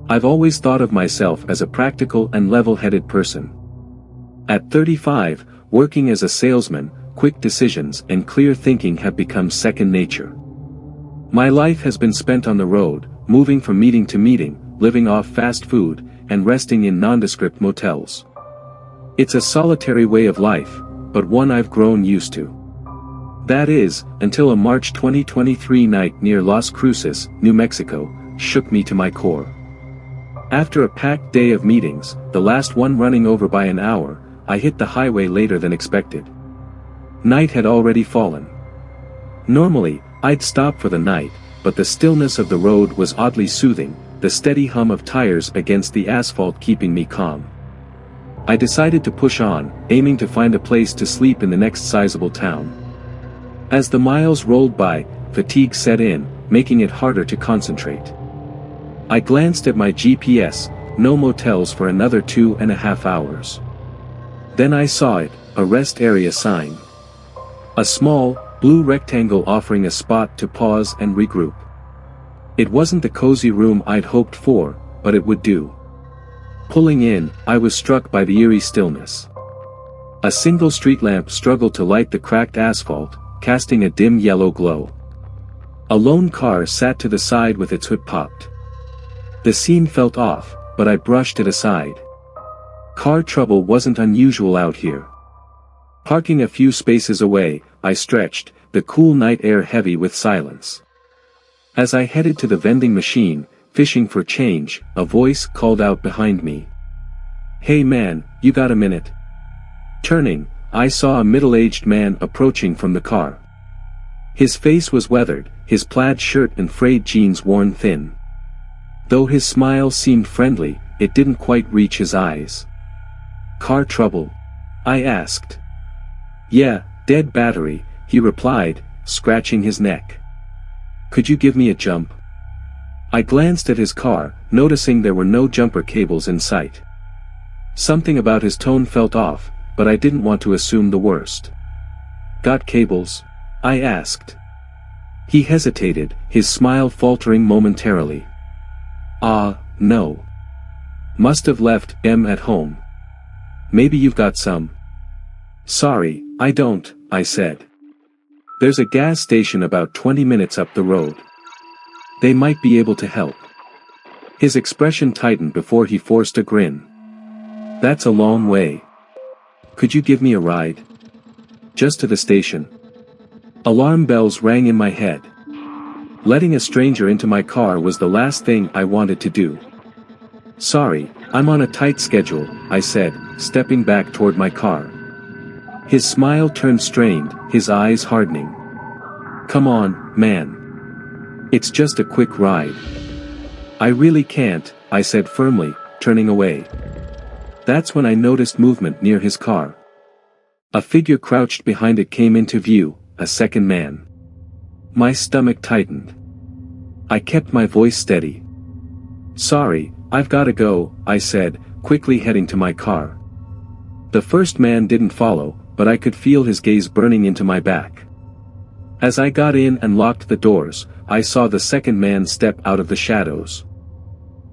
I've always thought of myself as a practical and level-headed person. At 35, working as a salesman, quick decisions and clear thinking have become second nature. My life has been spent on the road, moving from meeting to meeting, living off fast food, and resting in nondescript motels. It's a solitary way of life, but one I've grown used to. That is, until a March 2023 night near Las Cruces, New Mexico, shook me to my core. After a packed day of meetings, the last one running over by an hour, I hit the highway later than expected. Night had already fallen. Normally, I'd stop for the night, but the stillness of the road was oddly soothing, the steady hum of tires against the asphalt keeping me calm. I decided to push on, aiming to find a place to sleep in the next sizable town. As the miles rolled by, fatigue set in, making it harder to concentrate. I glanced at my GPS, no motels for another 2.5 hours. Then I saw it, a rest area sign. A small, blue rectangle offering a spot to pause and regroup. It wasn't the cozy room I'd hoped for, but it would do. Pulling in, I was struck by the eerie stillness. A single street lamp struggled to light the cracked asphalt, casting a dim yellow glow. A lone car sat to the side with its hood popped. The scene felt off, but I brushed it aside. Car trouble wasn't unusual out here. Parking a few spaces away, I stretched, the cool night air heavy with silence. As I headed to the vending machine, fishing for change, a voice called out behind me. "Hey man, you got a minute?" Turning, I saw a middle-aged man approaching from the car. His face was weathered, his plaid shirt and frayed jeans worn thin. Though his smile seemed friendly, it didn't quite reach his eyes. "Car trouble?" I asked. "Yeah, dead battery," he replied, scratching his neck. "Could you give me a jump?" I glanced at his car, noticing there were no jumper cables in sight. Something about his tone felt off, but I didn't want to assume the worst. "Got cables?" I asked. He hesitated, his smile faltering momentarily. No. Must have left them at home. Maybe you've got some." "Sorry, I don't," I said. "There's a gas station about 20 minutes up the road. They might be able to help." His expression tightened before he forced a grin. "That's a long way. Could you give me a ride? Just to the station?" Alarm bells rang in my head. Letting a stranger into my car was the last thing I wanted to do. "Sorry, I'm on a tight schedule," I said, stepping back toward my car. His smile turned strained, his eyes hardening. "Come on, man. It's just a quick ride." "I really can't," I said firmly, turning away. That's when I noticed movement near his car. A figure crouched behind it came into view, a second man. My stomach tightened. I kept my voice steady. "Sorry, I've gotta go," I said, quickly heading to my car. The first man didn't follow, but I could feel his gaze burning into my back. As I got in and locked the doors, I saw the second man step out of the shadows.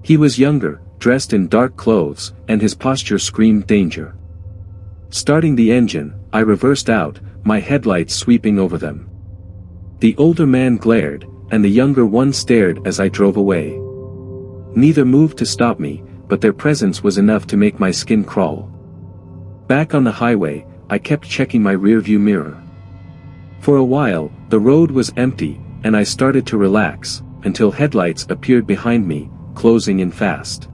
He was younger, dressed in dark clothes, and his posture screamed danger. Starting the engine, I reversed out, my headlights sweeping over them. The older man glared, and the younger one stared as I drove away. Neither moved to stop me, but their presence was enough to make my skin crawl. Back on the highway, I kept checking my rearview mirror. For a while, the road was empty, and I started to relax, until headlights appeared behind me, closing in fast.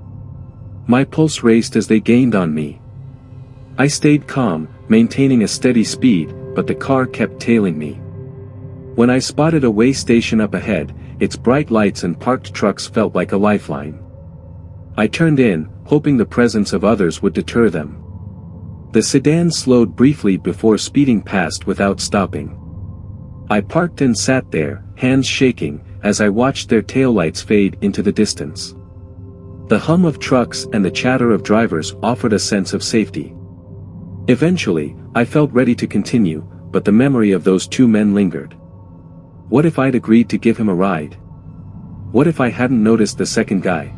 My pulse raced as they gained on me. I stayed calm, maintaining a steady speed, but the car kept tailing me. When I spotted a way station up ahead, its bright lights and parked trucks felt like a lifeline. I turned in, hoping the presence of others would deter them. The sedan slowed briefly before speeding past without stopping. I parked and sat there, hands shaking, as I watched their taillights fade into the distance. The hum of trucks and the chatter of drivers offered a sense of safety. Eventually, I felt ready to continue, but the memory of those two men lingered. What if I'd agreed to give him a ride? What if I hadn't noticed the second guy?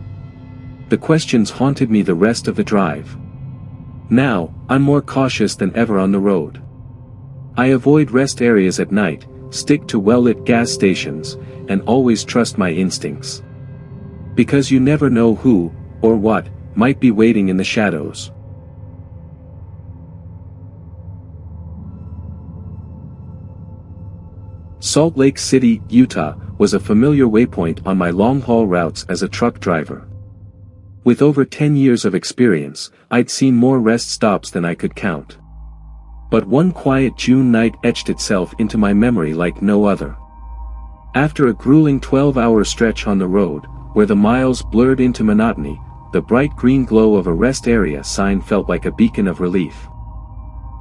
The questions haunted me the rest of the drive. Now, I'm more cautious than ever on the road. I avoid rest areas at night, stick to well-lit gas stations, and always trust my instincts. Because you never know who, or what, might be waiting in the shadows. Salt Lake City, Utah, was a familiar waypoint on my long-haul routes as a truck driver. With over 10 years of experience, I'd seen more rest stops than I could count. But one quiet June night etched itself into my memory like no other. After a grueling 12-hour stretch on the road, where the miles blurred into monotony, the bright green glow of a rest area sign felt like a beacon of relief.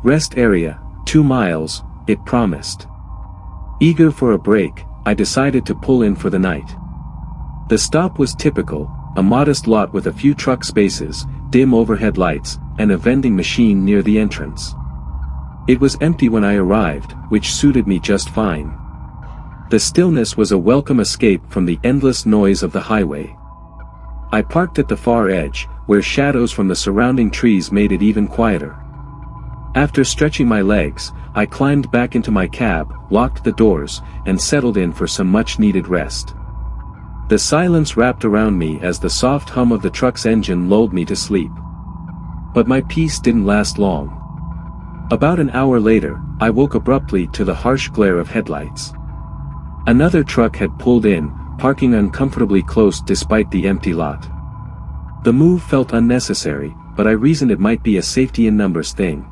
Rest area, 2 miles, it promised. Eager for a break, I decided to pull in for the night. The stop was typical, a modest lot with a few truck spaces, dim overhead lights, and a vending machine near the entrance. It was empty when I arrived, which suited me just fine. The stillness was a welcome escape from the endless noise of the highway. I parked at the far edge, where shadows from the surrounding trees made it even quieter. After stretching my legs, I climbed back into my cab, locked the doors, and settled in for some much-needed rest. The silence wrapped around me as the soft hum of the truck's engine lulled me to sleep. But my peace didn't last long. About an hour later, I woke abruptly to the harsh glare of headlights. Another truck had pulled in, parking uncomfortably close despite the empty lot. The move felt unnecessary, but I reasoned it might be a safety in numbers thing.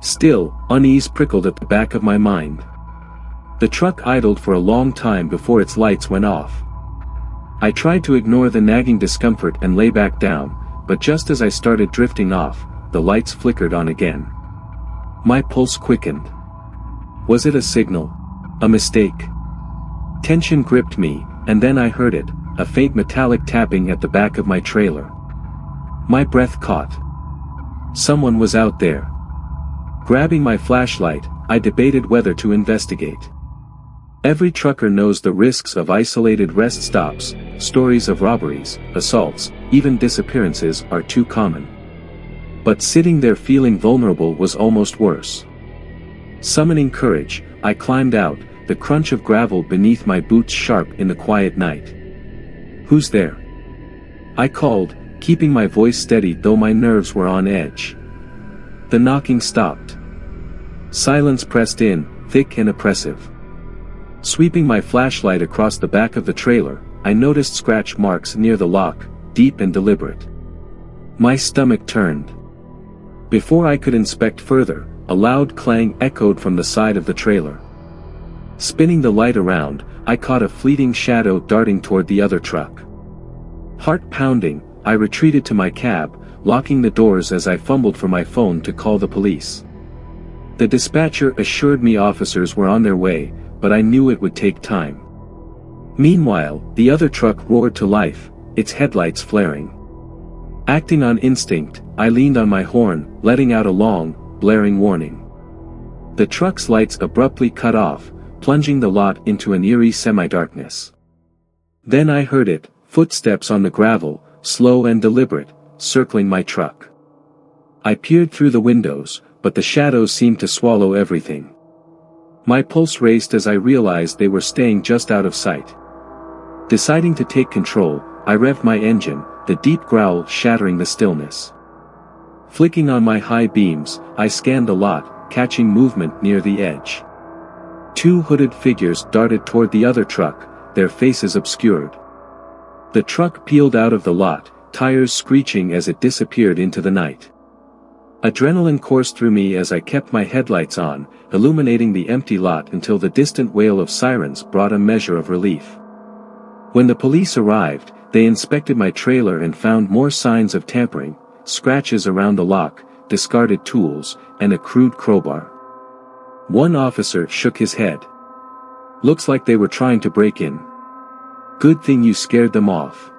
Still, unease prickled at the back of my mind. The truck idled for a long time before its lights went off. I tried to ignore the nagging discomfort and lay back down, but just as I started drifting off, the lights flickered on again. My pulse quickened. Was it a signal? A mistake? Tension gripped me, and then I heard it, a faint metallic tapping at the back of my trailer. My breath caught. Someone was out there. Grabbing my flashlight, I debated whether to investigate. Every trucker knows the risks of isolated rest stops, stories of robberies, assaults, even disappearances are too common. But sitting there feeling vulnerable was almost worse. Summoning courage, I climbed out, the crunch of gravel beneath my boots sharp in the quiet night. "Who's there?" I called, keeping my voice steady though my nerves were on edge. The knocking stopped. Silence pressed in, thick and oppressive. Sweeping my flashlight across the back of the trailer, I noticed scratch marks near the lock, deep and deliberate. My stomach turned. Before I could inspect further, a loud clang echoed from the side of the trailer. Spinning the light around, I caught a fleeting shadow darting toward the other truck. Heart pounding, I retreated to my cab, locking the doors as I fumbled for my phone to call the police. The dispatcher assured me officers were on their way, but I knew it would take time. Meanwhile, the other truck roared to life, its headlights flaring. Acting on instinct, I leaned on my horn, letting out a long, blaring warning. The truck's lights abruptly cut off, plunging the lot into an eerie semi-darkness. Then I heard it, footsteps on the gravel, slow and deliberate, circling my truck. I peered through the windows, but the shadows seemed to swallow everything. My pulse raced as I realized they were staying just out of sight. Deciding to take control, I revved my engine, the deep growl shattering the stillness. Flicking on my high beams, I scanned the lot, catching movement near the edge. 2 hooded figures darted toward the other truck, their faces obscured. The truck peeled out of the lot, tires screeching as it disappeared into the night. Adrenaline coursed through me as I kept my headlights on, illuminating the empty lot until the distant wail of sirens brought a measure of relief. When the police arrived, they inspected my trailer and found more signs of tampering, scratches around the lock, discarded tools, and a crude crowbar. One officer shook his head. "Looks like they were trying to break in. Good thing you scared them off."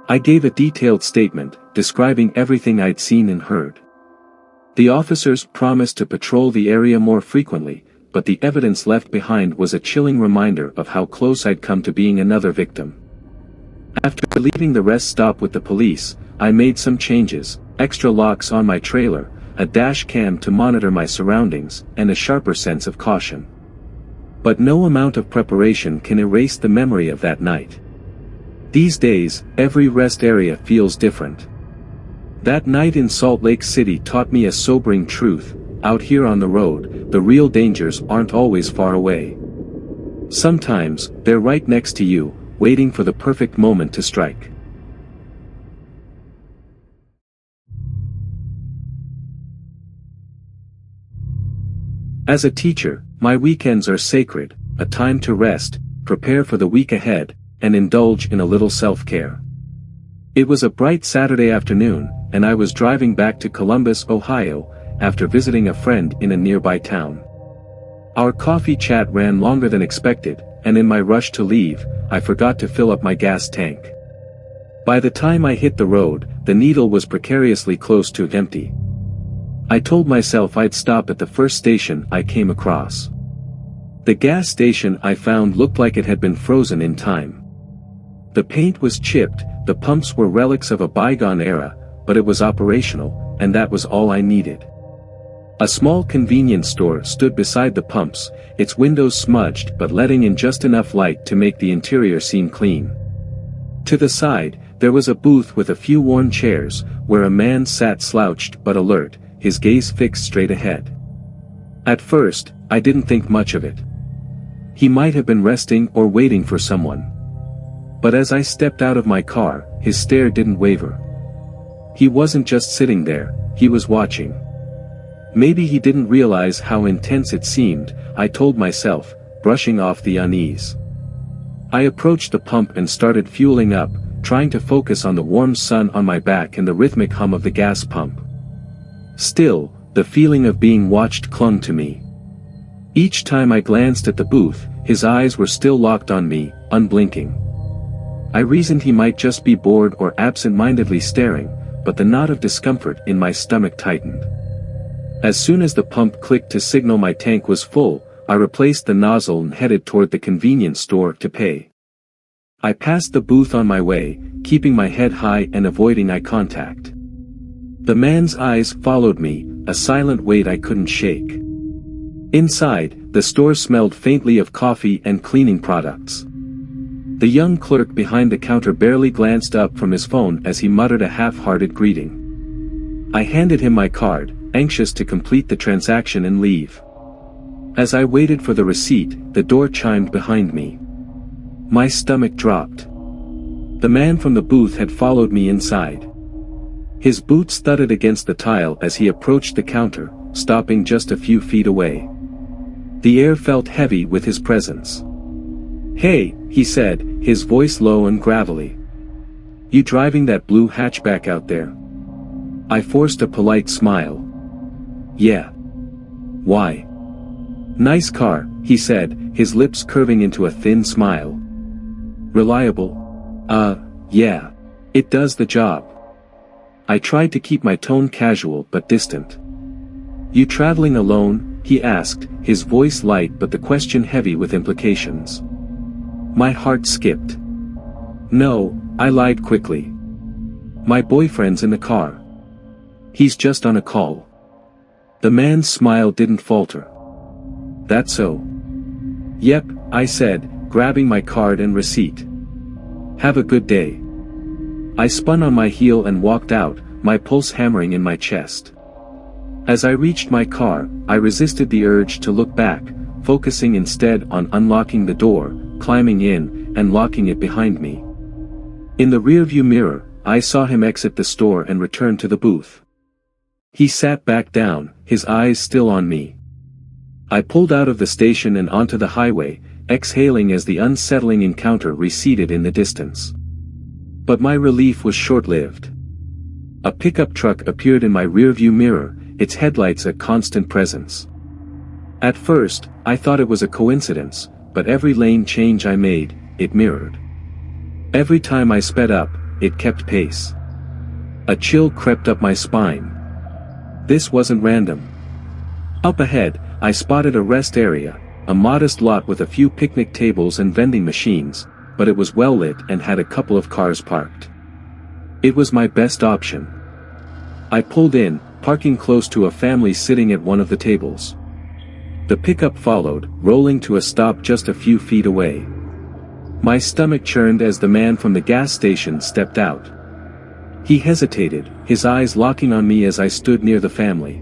I gave a detailed statement, describing everything I'd seen and heard. The officers promised to patrol the area more frequently, but the evidence left behind was a chilling reminder of how close I'd come to being another victim. After leaving the rest stop with the police, I made some changes: extra locks on my trailer, a dash cam to monitor my surroundings, and a sharper sense of caution. But no amount of preparation can erase the memory of that night. These days, every rest area feels different. That night in Salt Lake City taught me a sobering truth: out here on the road, the real dangers aren't always far away. Sometimes, they're right next to you, waiting for the perfect moment to strike. As a teacher, my weekends are sacred, a time to rest, prepare for the week ahead, and indulge in a little self-care. It was a bright Saturday afternoon, and I was driving back to Columbus, Ohio, after visiting a friend in a nearby town. Our coffee chat ran longer than expected, and in my rush to leave, I forgot to fill up my gas tank. By the time I hit the road, the needle was precariously close to empty. I told myself I'd stop at the first station I came across. The gas station I found looked like it had been frozen in time. The paint was chipped, the pumps were relics of a bygone era, but it was operational, and that was all I needed. A small convenience store stood beside the pumps, its windows smudged but letting in just enough light to make the interior seem clean. To the side, there was a booth with a few worn chairs, where a man sat slouched but alert, his gaze fixed straight ahead. At first, I didn't think much of it. He might have been resting or waiting for someone. But as I stepped out of my car, his stare didn't waver. He wasn't just sitting there, he was watching. Maybe he didn't realize how intense it seemed, I told myself, brushing off the unease. I approached the pump and started fueling up, trying to focus on the warm sun on my back and the rhythmic hum of the gas pump. Still, the feeling of being watched clung to me. Each time I glanced at the booth, his eyes were still locked on me, unblinking. I reasoned he might just be bored or absent-mindedly staring, but the knot of discomfort in my stomach tightened. As soon as the pump clicked to signal my tank was full, I replaced the nozzle and headed toward the convenience store to pay. I passed the booth on my way, keeping my head high and avoiding eye contact. The man's eyes followed me, a silent weight I couldn't shake. Inside, the store smelled faintly of coffee and cleaning products. The young clerk behind the counter barely glanced up from his phone as he muttered a half-hearted greeting. I handed him my card, anxious to complete the transaction and leave. As I waited for the receipt, the door chimed behind me. My stomach dropped. The man from the booth had followed me inside. His boots thudded against the tile as he approached the counter, stopping just a few feet away. The air felt heavy with his presence. "Hey," he said, his voice low and gravelly. "You driving that blue hatchback out there?" I forced a polite smile. "Yeah." "Why?" "Nice car," he said, his lips curving into a thin smile. "Reliable?" Yeah. It does the job." I tried to keep my tone casual but distant. "You traveling alone?" he asked, his voice light but the question heavy with implications. My heart skipped. "No," I lied quickly. "My boyfriend's in the car. He's just on a call." The man's smile didn't falter. "That so?" "Yep," I said, grabbing my card and receipt. "Have a good day." I spun on my heel and walked out, my pulse hammering in my chest. As I reached my car, I resisted the urge to look back, focusing instead on unlocking the door, climbing in, and locking it behind me. In the rearview mirror, I saw him exit the store and return to the booth. He sat back down, his eyes still on me. I pulled out of the station and onto the highway, exhaling as the unsettling encounter receded in the distance. But my relief was short-lived. A pickup truck appeared in my rearview mirror, its headlights a constant presence. At first, I thought it was a coincidence, but every lane change I made, it mirrored. Every time I sped up, it kept pace. A chill crept up my spine. This wasn't random. Up ahead, I spotted a rest area, a modest lot with a few picnic tables and vending machines, but it was well lit and had a couple of cars parked. It was my best option. I pulled in, parking close to a family sitting at one of the tables. The pickup followed, rolling to a stop just a few feet away. My stomach churned as the man from the gas station stepped out. He hesitated, his eyes locking on me as I stood near the family.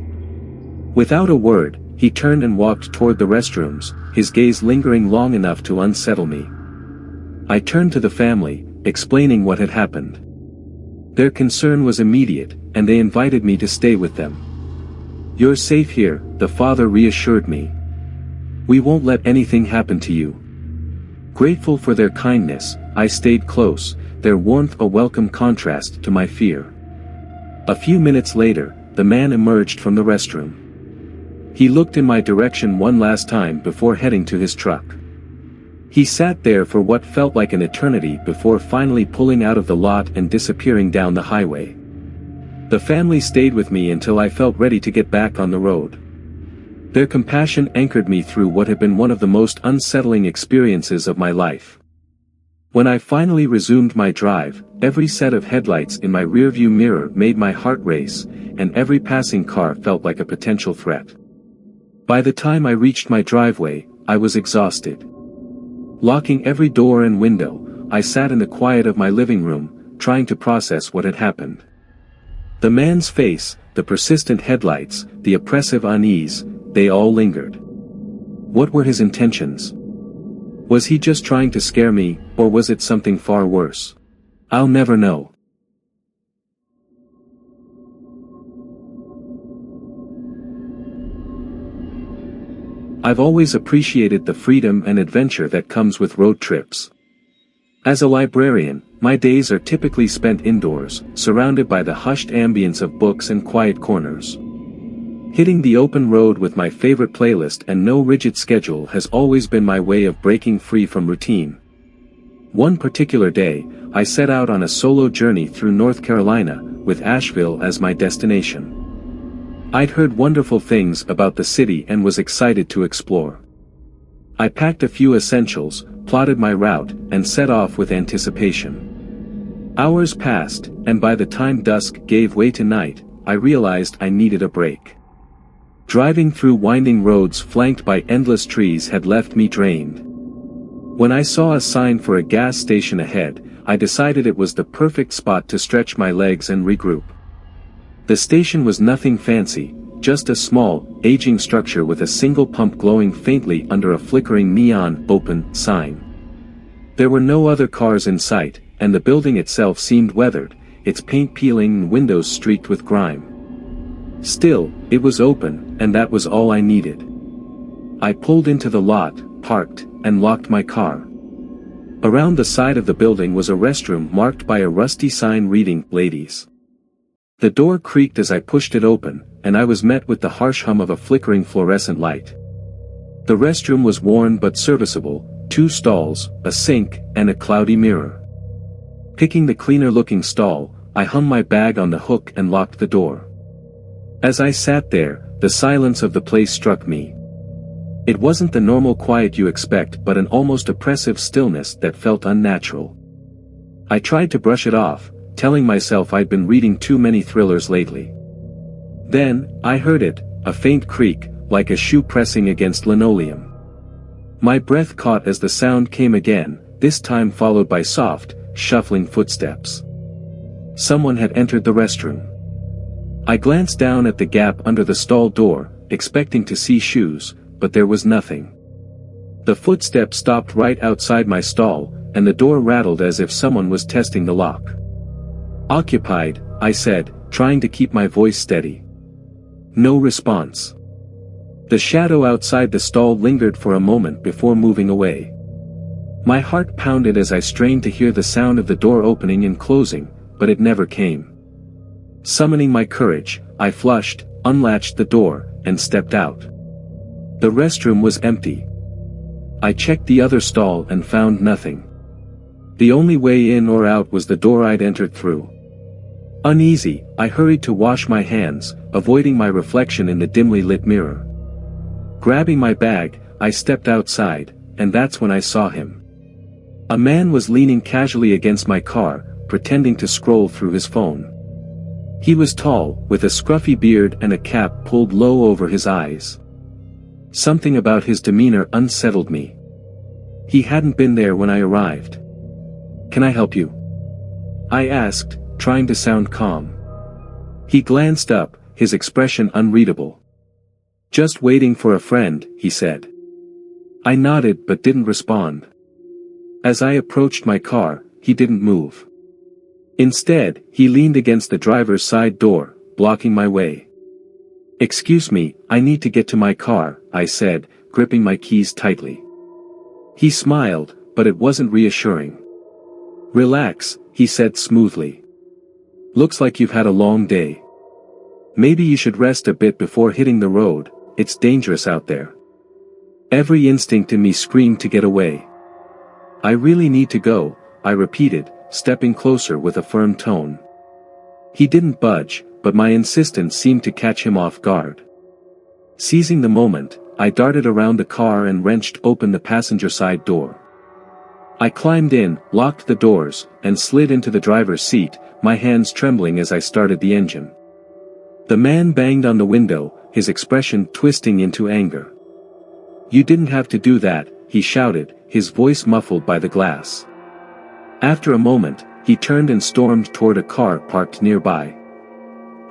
Without a word, he turned and walked toward the restrooms, his gaze lingering long enough to unsettle me. I turned to the family, explaining what had happened. Their concern was immediate, and they invited me to stay with them. "You're safe here," the father reassured me. "We won't let anything happen to you." Grateful for their kindness, I stayed close, their warmth a welcome contrast to my fear. A few minutes later, the man emerged from the restroom. He looked in my direction one last time before heading to his truck. He sat there for what felt like an eternity before finally pulling out of the lot and disappearing down the highway. The family stayed with me until I felt ready to get back on the road. Their compassion anchored me through what had been one of the most unsettling experiences of my life. When I finally resumed my drive, every set of headlights in my rearview mirror made my heart race, and every passing car felt like a potential threat. By the time I reached my driveway, I was exhausted. Locking every door and window, I sat in the quiet of my living room, trying to process what had happened. The man's face, the persistent headlights, the oppressive unease, they all lingered. What were his intentions? Was he just trying to scare me, or was it something far worse? I'll never know. I've always appreciated the freedom and adventure that comes with road trips. As a librarian, my days are typically spent indoors, surrounded by the hushed ambience of books and quiet corners. Hitting the open road with my favorite playlist and no rigid schedule has always been my way of breaking free from routine. One particular day, I set out on a solo journey through North Carolina, with Asheville as my destination. I'd heard wonderful things about the city and was excited to explore. I packed a few essentials, plotted my route, and set off with anticipation. Hours passed, and by the time dusk gave way to night, I realized I needed a break. Driving through winding roads flanked by endless trees had left me drained. When I saw a sign for a gas station ahead, I decided it was the perfect spot to stretch my legs and regroup. The station was nothing fancy, just a small, aging structure with a single pump glowing faintly under a flickering neon "Open" sign. There were no other cars in sight, and the building itself seemed weathered, its paint peeling and windows streaked with grime. Still, it was open, and that was all I needed. I pulled into the lot, parked, and locked my car. Around the side of the building was a restroom marked by a rusty sign reading "Ladies." The door creaked as I pushed it open, and I was met with the harsh hum of a flickering fluorescent light. The restroom was worn but serviceable, 2 stalls, a sink, and a cloudy mirror. Picking the cleaner-looking stall, I hung my bag on the hook and locked the door. As I sat there, the silence of the place struck me. It wasn't the normal quiet you expect but an almost oppressive stillness that felt unnatural. I tried to brush it off, telling myself I'd been reading too many thrillers lately. Then, I heard it, a faint creak, like a shoe pressing against linoleum. My breath caught as the sound came again, this time followed by soft, shuffling footsteps. Someone had entered the restroom. I glanced down at the gap under the stall door, expecting to see shoes, but there was nothing. The footsteps stopped right outside my stall, and the door rattled as if someone was testing the lock. "Occupied," I said, trying to keep my voice steady. No response. The shadow outside the stall lingered for a moment before moving away. My heart pounded as I strained to hear the sound of the door opening and closing, but it never came. Summoning my courage, I flushed, unlatched the door, and stepped out. The restroom was empty. I checked the other stall and found nothing. The only way in or out was the door I'd entered through. Uneasy, I hurried to wash my hands, avoiding my reflection in the dimly lit mirror. Grabbing my bag, I stepped outside, and that's when I saw him. A man was leaning casually against my car, pretending to scroll through his phone. He was tall, with a scruffy beard and a cap pulled low over his eyes. Something about his demeanor unsettled me. He hadn't been there when I arrived. "Can I help you?" I asked, trying to sound calm. He glanced up, his expression unreadable. "Just waiting for a friend," he said. I nodded but didn't respond. As I approached my car, he didn't move. Instead, he leaned against the driver's side door, blocking my way. "Excuse me, I need to get to my car," I said, gripping my keys tightly. He smiled, but it wasn't reassuring. "Relax," he said smoothly. "Looks like you've had a long day. Maybe you should rest a bit before hitting the road, it's dangerous out there." Every instinct in me screamed to get away. "I really need to go," I repeated, stepping closer with a firm tone. He didn't budge, but my insistence seemed to catch him off guard. Seizing the moment, I darted around the car and wrenched open the passenger side door. I climbed in, locked the doors, and slid into the driver's seat, my hands trembling as I started the engine. The man banged on the window, his expression twisting into anger. "You didn't have to do that," he shouted, his voice muffled by the glass. After a moment, he turned and stormed toward a car parked nearby.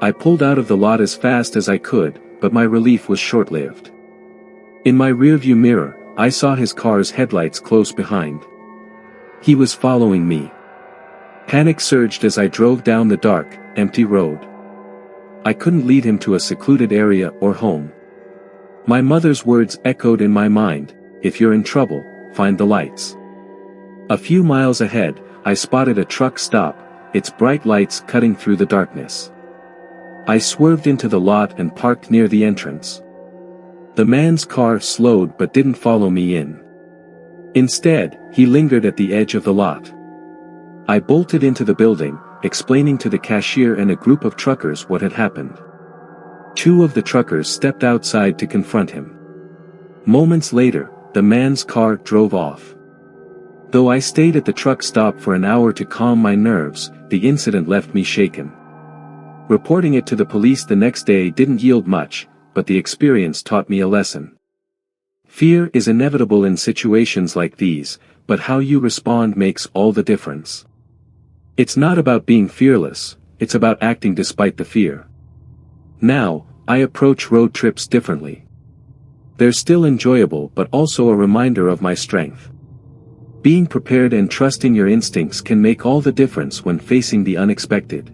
I pulled out of the lot as fast as I could, but my relief was short-lived. In my rearview mirror, I saw his car's headlights close behind. He was following me. Panic surged as I drove down the dark, empty road. I couldn't lead him to a secluded area or home. My mother's words echoed in my mind, "If you're in trouble, find the lights." A few miles ahead, I spotted a truck stop, its bright lights cutting through the darkness. I swerved into the lot and parked near the entrance. The man's car slowed but didn't follow me in. Instead, he lingered at the edge of the lot. I bolted into the building, explaining to the cashier and a group of truckers what had happened. Two of the truckers stepped outside to confront him. Moments later, the man's car drove off. Though I stayed at the truck stop for an hour to calm my nerves, the incident left me shaken. Reporting it to the police the next day didn't yield much, but the experience taught me a lesson. Fear is inevitable in situations like these, but how you respond makes all the difference. It's not about being fearless, it's about acting despite the fear. Now, I approach road trips differently. They're still enjoyable but also a reminder of my strength. Being prepared and trusting your instincts can make all the difference when facing the unexpected.